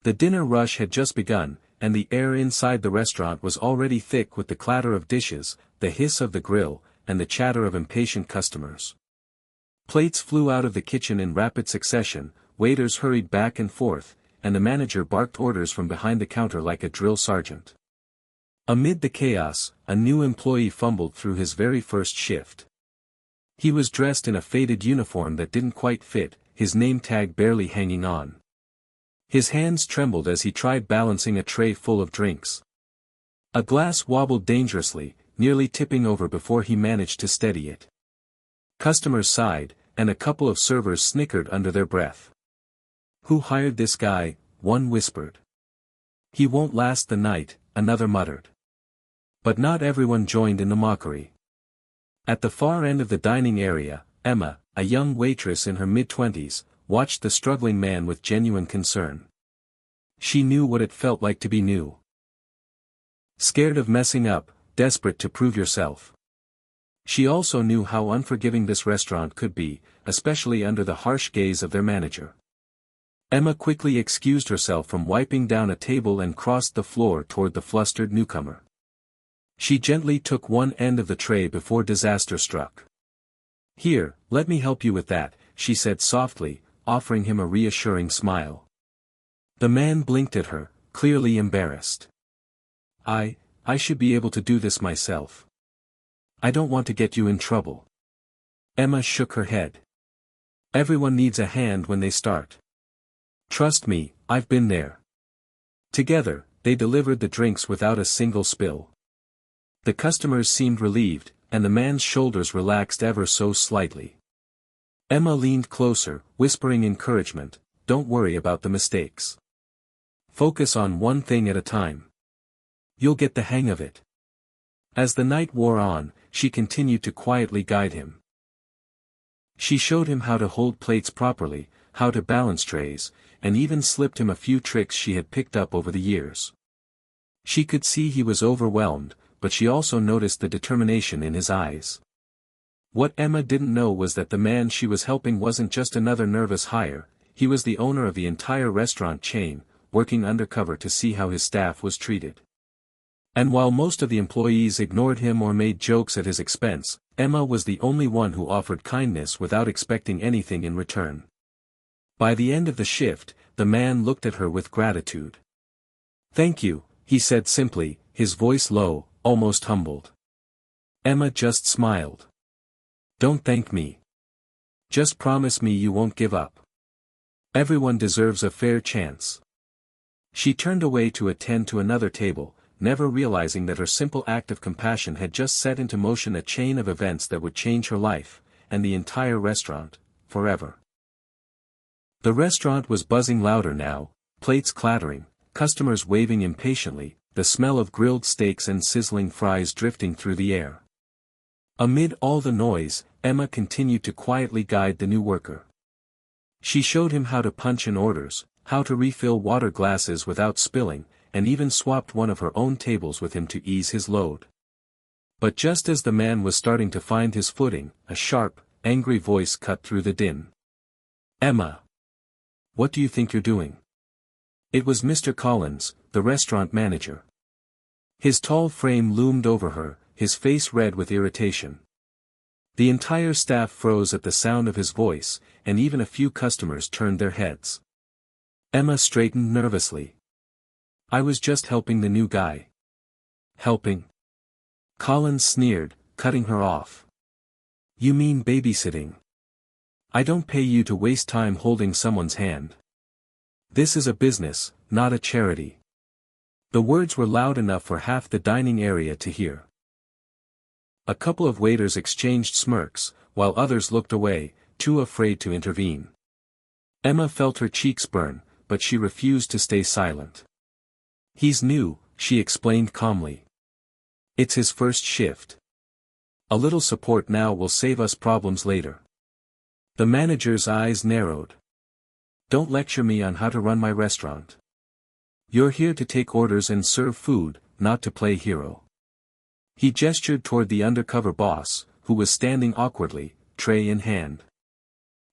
The dinner rush had just begun, and the air inside the restaurant was already thick with the clatter of dishes, the hiss of the grill, and the chatter of impatient customers. Plates flew out of the kitchen in rapid succession, waiters hurried back and forth, and the manager barked orders from behind the counter like a drill sergeant. Amid the chaos, a new employee fumbled through his very first shift. He was dressed in a faded uniform that didn't quite fit, his name tag barely hanging on. His hands trembled as he tried balancing a tray full of drinks. A glass wobbled dangerously, nearly tipping over before he managed to steady it. Customers sighed, and a couple of servers snickered under their breath. "Who hired this guy?" one whispered. "He won't last the night," another muttered. But not everyone joined in the mockery. At the far end of the dining area, Emma, a young waitress in her mid-20s, watched the struggling man with genuine concern. She knew what it felt like to be new. Scared of messing up, desperate to prove yourself. She also knew how unforgiving this restaurant could be, especially under the harsh gaze of their manager. Emma quickly excused herself from wiping down a table and crossed the floor toward the flustered newcomer. She gently took one end of the tray before disaster struck. "Here, let me help you with that," she said softly, offering him a reassuring smile. The man blinked at her, clearly embarrassed. I should be able to do this myself. I don't want to get you in trouble." Emma shook her head. "Everyone needs a hand when they start. Trust me, I've been there." Together, they delivered the drinks without a single spill. The customers seemed relieved, and the man's shoulders relaxed ever so slightly. Emma leaned closer, whispering encouragement, "Don't worry about the mistakes. Focus on one thing at a time. You'll get the hang of it." As the night wore on, she continued to quietly guide him. She showed him how to hold plates properly, how to balance trays, and even slipped him a few tricks she had picked up over the years. She could see he was overwhelmed, but she also noticed the determination in his eyes. What Emma didn't know was that the man she was helping wasn't just another nervous hire, he was the owner of the entire restaurant chain, working undercover to see how his staff was treated. And while most of the employees ignored him or made jokes at his expense, Emma was the only one who offered kindness without expecting anything in return. By the end of the shift, the man looked at her with gratitude. "Thank you," he said simply, his voice low, almost humbled. Emma just smiled. "Don't thank me. Just promise me you won't give up. Everyone deserves a fair chance." She turned away to attend to another table, never realizing that her simple act of compassion had just set into motion a chain of events that would change her life, and the entire restaurant, forever. The restaurant was buzzing louder now, plates clattering, customers waving impatiently, the smell of grilled steaks and sizzling fries drifting through the air. Amid all the noise, Emma continued to quietly guide the new worker. She showed him how to punch in orders, how to refill water glasses without spilling, and even swapped one of her own tables with him to ease his load. But just as the man was starting to find his footing, a sharp, angry voice cut through the din. "Emma! What do you think you're doing?" It was Mr. Collins, the restaurant manager. His tall frame loomed over her, his face red with irritation. The entire staff froze at the sound of his voice, and even a few customers turned their heads. Emma straightened nervously. "I was just helping the new guy." "Helping?" Collins sneered, cutting her off. "You mean babysitting? I don't pay you to waste time holding someone's hand. This is a business, not a charity." The words were loud enough for half the dining area to hear. A couple of waiters exchanged smirks, while others looked away, too afraid to intervene. Emma felt her cheeks burn, but she refused to stay silent. "He's new," she explained calmly. "It's his first shift. A little support now will save us problems later." The manager's eyes narrowed. "Don't lecture me on how to run my restaurant. You're here to take orders and serve food, not to play hero." He gestured toward the undercover boss, who was standing awkwardly, tray in hand.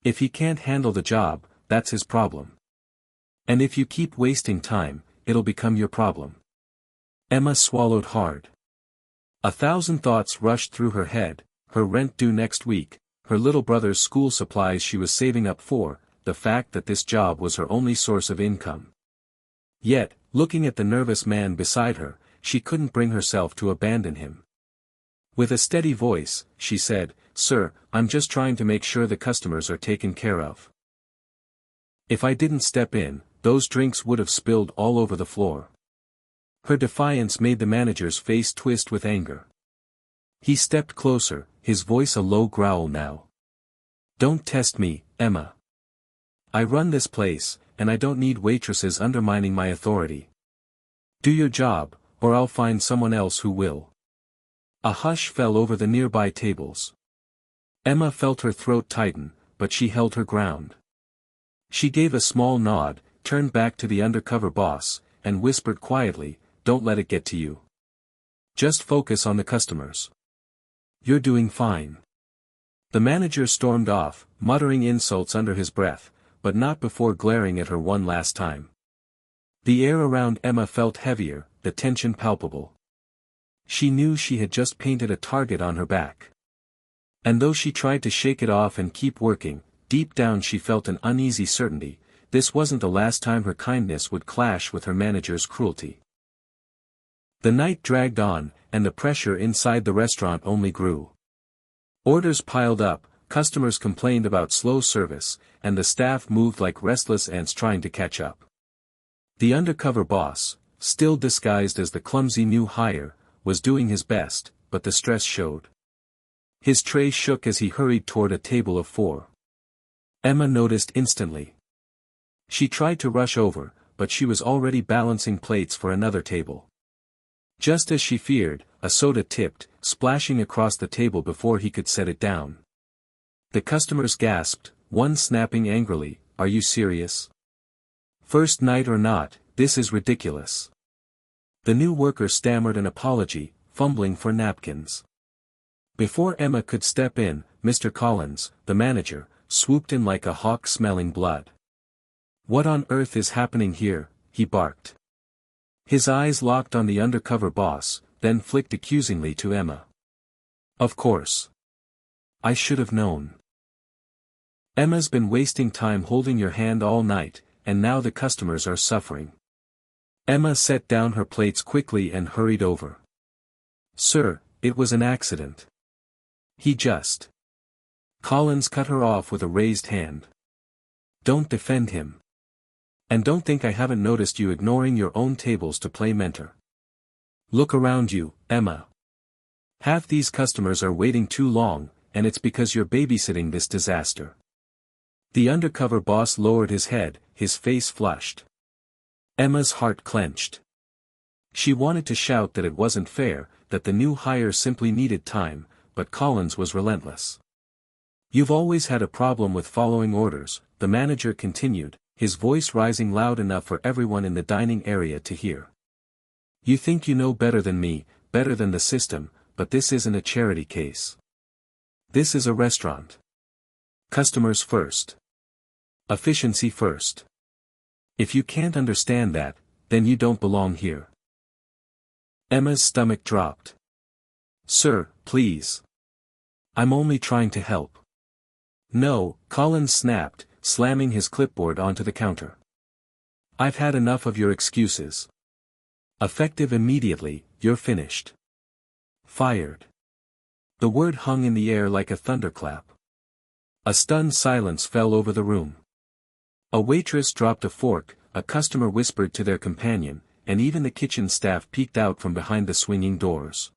"If he can't handle the job, that's his problem. And if you keep wasting time, it'll become your problem. Emma swallowed hard. 1,000 thoughts rushed through her head: her rent due next week, her little brother's school supplies she was saving up for, the fact that this job was her only source of income. Yet, looking at the nervous man beside her, she couldn't bring herself to abandon him. With a steady voice, she said, "Sir, I'm just trying to make sure the customers are taken care of. If I didn't step in, those drinks would have spilled all over the floor." Her defiance made the manager's face twist with anger. He stepped closer, his voice a low growl now. "Don't test me, Emma. I run this place, and I don't need waitresses undermining my authority. Do your job, or I'll find someone else who will." A hush fell over the nearby tables. Emma felt her throat tighten, but she held her ground. She gave a small nod, turned back to the undercover boss, and whispered quietly, "Don't let it get to you. Just focus on the customers. You're doing fine." The manager stormed off, muttering insults under his breath, but not before glaring at her one last time. The air around Emma felt heavier, the tension palpable. She knew she had just painted a target on her back. And though she tried to shake it off and keep working, deep down she felt an uneasy certainty: this wasn't the last time her kindness would clash with her manager's cruelty. The night dragged on, and the pressure inside the restaurant only grew. Orders piled up, customers complained about slow service, and the staff moved like restless ants trying to catch up. The undercover boss, still disguised as the clumsy new hire, was doing his best, but the stress showed. His tray shook as he hurried toward a table of 4. Emma noticed instantly. She tried to rush over, but she was already balancing plates for another table. Just as she feared, a soda tipped, splashing across the table before he could set it down. The customers gasped, one snapping angrily, "Are you serious? First night or not, this is ridiculous." The new worker stammered an apology, fumbling for napkins. Before Emma could step in, Mr. Collins, the manager, swooped in like a hawk smelling blood. "What on earth is happening here?" he barked. His eyes locked on the undercover boss, then flicked accusingly to Emma. "Of course. I should have known. Emma's been wasting time holding your hand all night, and now the customers are suffering." Emma set down her plates quickly and hurried over. "Sir, it was an accident. He just..." Collins cut her off with a raised hand. "Don't defend him. And don't think I haven't noticed you ignoring your own tables to play mentor. Look around you, Emma. Half these customers are waiting too long, and it's because you're babysitting this disaster." The undercover boss lowered his head, his face flushed. Emma's heart clenched. She wanted to shout that it wasn't fair, that the new hire simply needed time, but Collins was relentless. "You've always had a problem with following orders," the manager continued, his voice rising loud enough for everyone in the dining area to hear. "You think you know better than me, better than the system, but this isn't a charity case. This is a restaurant. Customers first. Efficiency first. If you can't understand that, then you don't belong here." Emma's stomach dropped. "Sir, please. I'm only trying to help." "No," Collins snapped, slamming his clipboard onto the counter. "I've had enough of your excuses. Effective immediately, you're finished. Fired." The word hung in the air like a thunderclap. A stunned silence fell over the room. A waitress dropped a fork, a customer whispered to their companion, and even the kitchen staff peeked out from behind the swinging doors.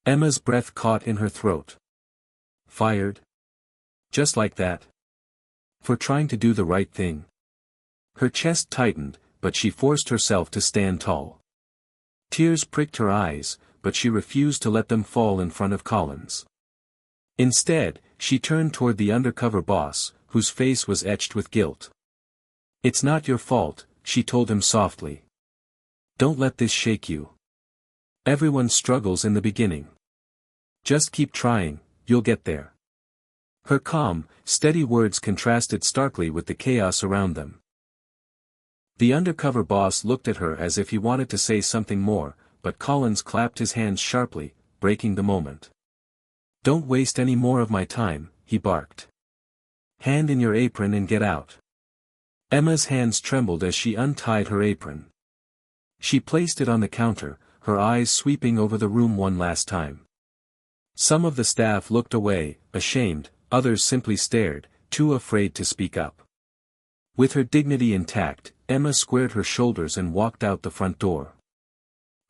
Emma's breath caught in her throat. Fired? Just like that? For trying to do the right thing? Her chest tightened, but she forced herself to stand tall. Tears pricked her eyes, but she refused to let them fall in front of Collins. Instead, she turned toward the undercover boss, whose face was etched with guilt. "It's not your fault," she told him softly. "Don't let this shake you. Everyone struggles in the beginning. Just keep trying, you'll get there." Her calm, steady words contrasted starkly with the chaos around them. The undercover boss looked at her as if he wanted to say something more, but Collins clapped his hands sharply, breaking the moment. "Don't waste any more of my time," he barked. "Hand in your apron and get out." Emma's hands trembled as she untied her apron. She placed it on the counter, her eyes sweeping over the room one last time. Some of the staff looked away, ashamed, others simply stared, too afraid to speak up. With her dignity intact, Emma squared her shoulders and walked out the front door.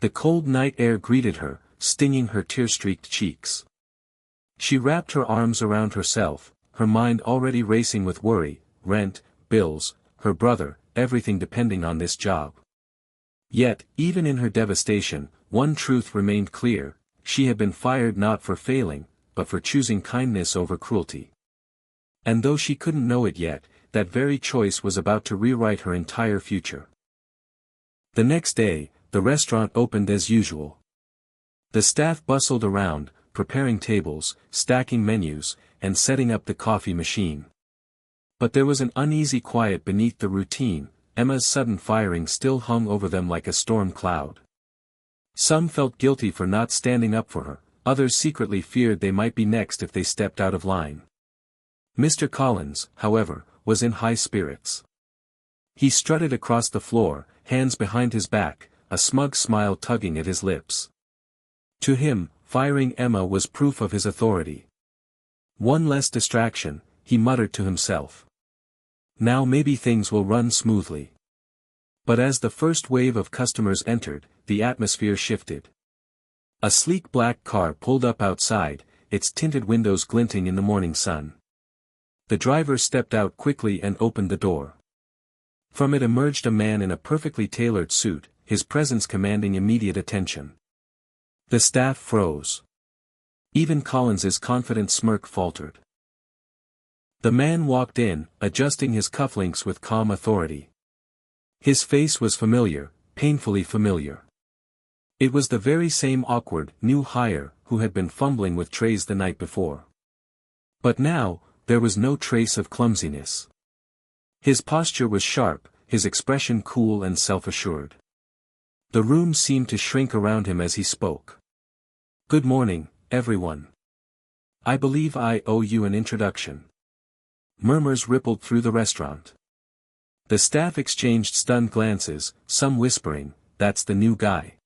The cold night air greeted her, stinging her tear-streaked cheeks. She wrapped her arms around herself, her mind already racing with worry, rent, bills, her brother, everything depending on this job. Yet, even in her devastation, one truth remained clear: she had been fired not for failing, but for choosing kindness over cruelty. And though she couldn't know it yet, that very choice was about to rewrite her entire future. The next day, the restaurant opened as usual. The staff bustled around, preparing tables, stacking menus, and setting up the coffee machine. But there was an uneasy quiet beneath the routine. Emma's sudden firing still hung over them like a storm cloud. Some felt guilty for not standing up for her, others secretly feared they might be next if they stepped out of line. Mr. Collins, however, was in high spirits. He strutted across the floor, hands behind his back, a smug smile tugging at his lips. To him, firing Emma was proof of his authority. "One less distraction," he muttered to himself. "Now maybe things will run smoothly." But as the first wave of customers entered, the atmosphere shifted. A sleek black car pulled up outside, its tinted windows glinting in the morning sun. The driver stepped out quickly and opened the door. From it emerged a man in a perfectly tailored suit, his presence commanding immediate attention. The staff froze. Even Collins's confident smirk faltered. The man walked in, adjusting his cufflinks with calm authority. His face was familiar, painfully familiar. It was the very same awkward, new hire, who had been fumbling with trays the night before. But now, there was no trace of clumsiness. His posture was sharp, his expression cool and self-assured. The room seemed to shrink around him as he spoke. "Good morning, everyone. I believe I owe you an introduction." Murmurs rippled through the restaurant. The staff exchanged stunned glances, some whispering, "That's the new guy.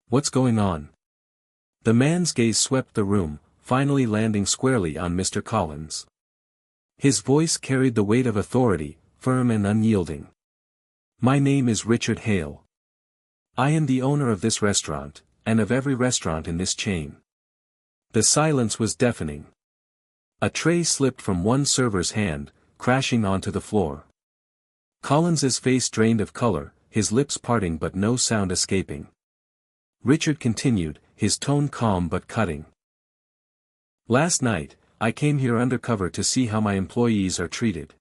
What's going on?" The man's gaze swept the room, finally landing squarely on Mr. Collins. His voice carried the weight of authority, firm and unyielding. "My name is Richard Hale. I am the owner of this restaurant, and of every restaurant in this chain." The silence was deafening. A tray slipped from one server's hand, crashing onto the floor. Collins's face drained of color, his lips parting but no sound escaping. Richard continued, his tone calm but cutting. "Last night, I came here undercover to see how my employees are treated.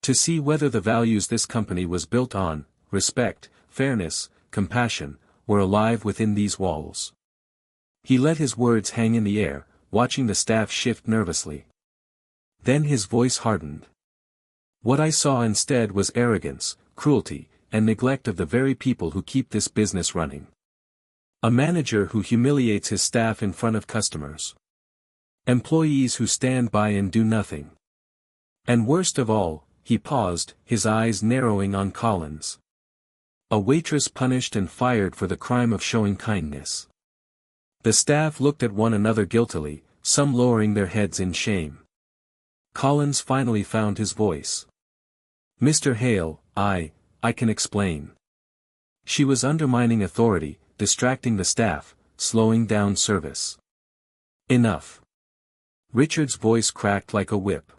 To see whether the values this company was built on, respect, fairness, compassion, were alive within these walls." He let his words hang in the air, watching the staff shift nervously. Then his voice hardened. "What I saw instead was arrogance, cruelty, and neglect of the very people who keep this business running. A manager who humiliates his staff in front of customers. Employees who stand by and do nothing. And worst of all," he paused, his eyes narrowing on Collins. "A waitress punished and fired for the crime of showing kindness." The staff looked at one another guiltily, some lowering their heads in shame. Collins finally found his voice. "Mr. Hale, I can explain." She was undermining authority, distracting the staff, slowing down service. "Enough." Richard's voice cracked like a whip.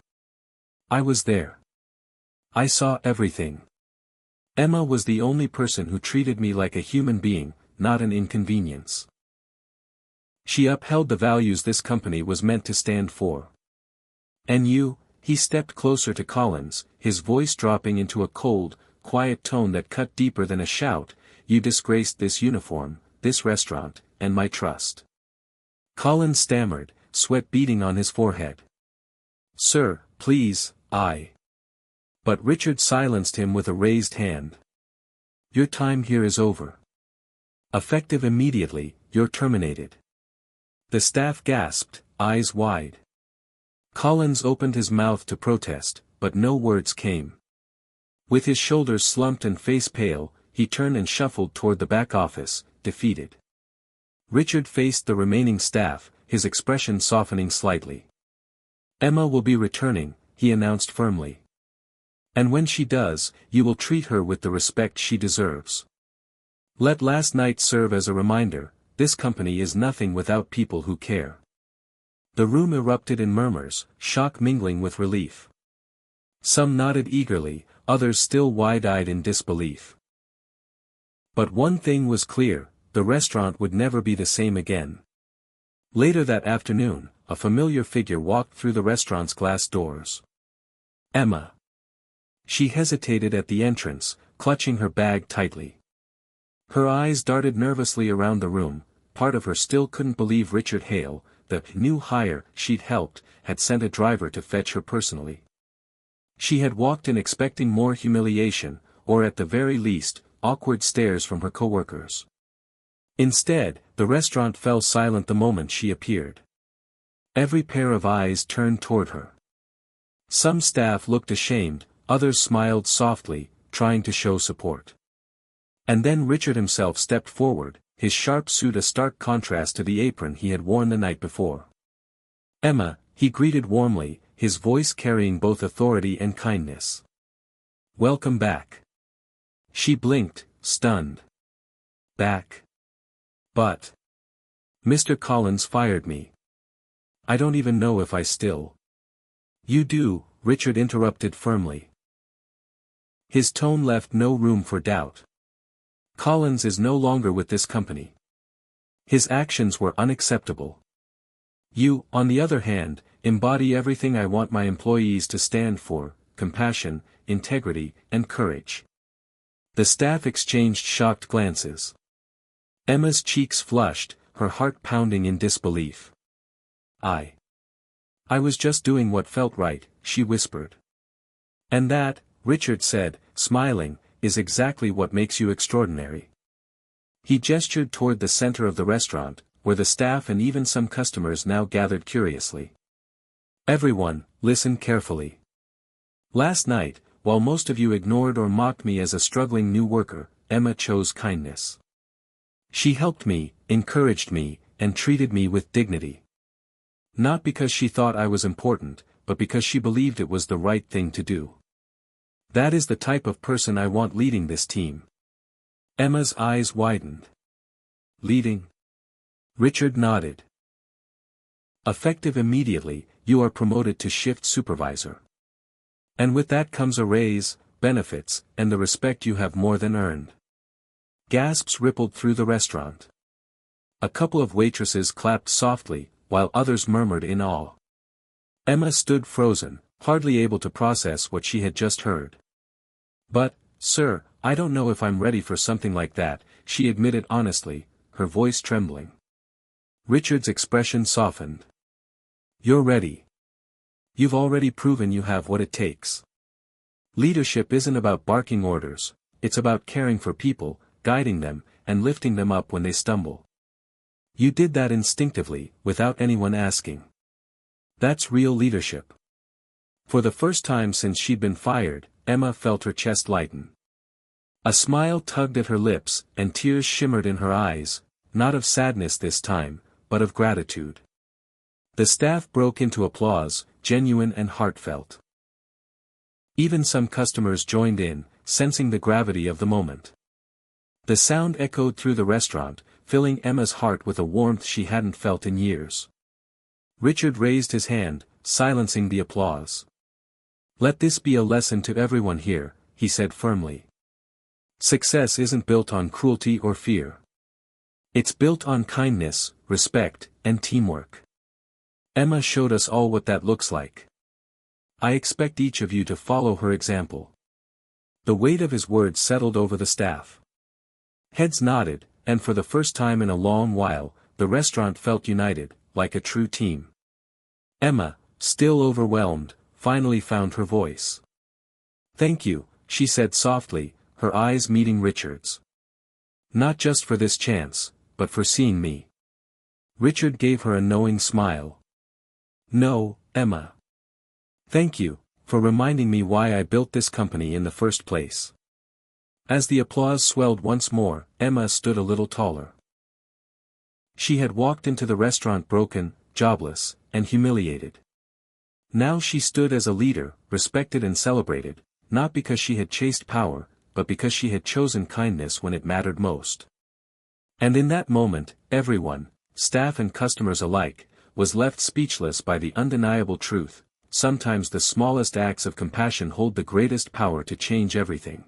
"I was there. I saw everything. Emma was the only person who treated me like a human being, not an inconvenience. She upheld the values this company was meant to stand for. And you," he stepped closer to Collins, his voice dropping into a cold, quiet tone that cut deeper than a shout, "you disgraced this uniform, this restaurant, and my trust." Collins stammered, sweat beading on his forehead. "Sir, please, But Richard silenced him with a raised hand. Your time here is over. Effective immediately, you're terminated. The staff gasped, eyes wide. Collins opened his mouth to protest, but no words came. With his shoulders slumped and face pale, he turned and shuffled toward the back office, defeated. Richard faced the remaining staff, his expression softening slightly. Emma will be returning, he announced firmly. And when she does, you will treat her with the respect she deserves. Let last night serve as a reminder, this company is nothing without people who care. The room erupted in murmurs, shock mingling with relief. Some nodded eagerly, others still wide-eyed in disbelief. But one thing was clear, the restaurant would never be the same again. Later that afternoon, a familiar figure walked through the restaurant's glass doors. Emma. She hesitated at the entrance, clutching her bag tightly. Her eyes darted nervously around the room, part of her still couldn't believe Richard Hale, the new hire she'd helped, had sent a driver to fetch her personally. She had walked in expecting more humiliation, or at the very least, awkward stares from her coworkers. Instead, the restaurant fell silent the moment she appeared. Every pair of eyes turned toward her. Some staff looked ashamed, others smiled softly, trying to show support. And then Richard himself stepped forward, his sharp suit a stark contrast to the apron he had worn the night before. Emma, he greeted warmly, his voice carrying both authority and kindness. Welcome back. She blinked, stunned. Back. But. Mr. Collins fired me. I don't even know if I still. You do, Richard interrupted firmly. His tone left no room for doubt. Collins is no longer with this company. His actions were unacceptable. You, on the other hand, embody everything I want my employees to stand for: compassion, integrity, and courage. The staff exchanged shocked glances. Emma's cheeks flushed, her heart pounding in disbelief. I was just doing what felt right, she whispered. And that, Richard said, smiling, is exactly what makes you extraordinary. He gestured toward the center of the restaurant, where the staff and even some customers now gathered curiously. Everyone, listen carefully. Last night, while most of you ignored or mocked me as a struggling new worker, Emma chose kindness. She helped me, encouraged me, and treated me with dignity. Not because she thought I was important, but because she believed it was the right thing to do. That is the type of person I want leading this team. Emma's eyes widened. Leading? Richard nodded. Effective immediately, you are promoted to shift supervisor. And with that comes a raise, benefits, and the respect you have more than earned. Gasps rippled through the restaurant. A couple of waitresses clapped softly, while others murmured in awe. Emma stood frozen, hardly able to process what she had just heard. But, sir, I don't know if I'm ready for something like that, she admitted honestly, her voice trembling. Richard's expression softened. You're ready. You've already proven you have what it takes. Leadership isn't about barking orders, it's about caring for people, guiding them, and lifting them up when they stumble. You did that instinctively, without anyone asking. That's real leadership. For the first time since she'd been fired, Emma felt her chest lighten. A smile tugged at her lips, and tears shimmered in her eyes, not of sadness this time, but of gratitude. The staff broke into applause, genuine and heartfelt. Even some customers joined in, sensing the gravity of the moment. The sound echoed through the restaurant, filling Emma's heart with a warmth she hadn't felt in years. Richard raised his hand, silencing the applause. Let this be a lesson to everyone here, he said firmly. Success isn't built on cruelty or fear. It's built on kindness, respect, and teamwork. Emma showed us all what that looks like. I expect each of you to follow her example. The weight of his words settled over the staff. Heads nodded, and for the first time in a long while, the restaurant felt united, like a true team. Emma, still overwhelmed, finally found her voice. Thank you, she said softly, her eyes meeting Richard's. Not just for this chance, but for seeing me. Richard gave her a knowing smile. No, Emma. Thank you, for reminding me why I built this company in the first place. As the applause swelled once more, Emma stood a little taller. She had walked into the restaurant broken, jobless, and humiliated. Now she stood as a leader, respected and celebrated, not because she had chased power, but because she had chosen kindness when it mattered most. And in that moment, everyone, staff and customers alike, was left speechless by the undeniable truth: sometimes the smallest acts of compassion hold the greatest power to change everything.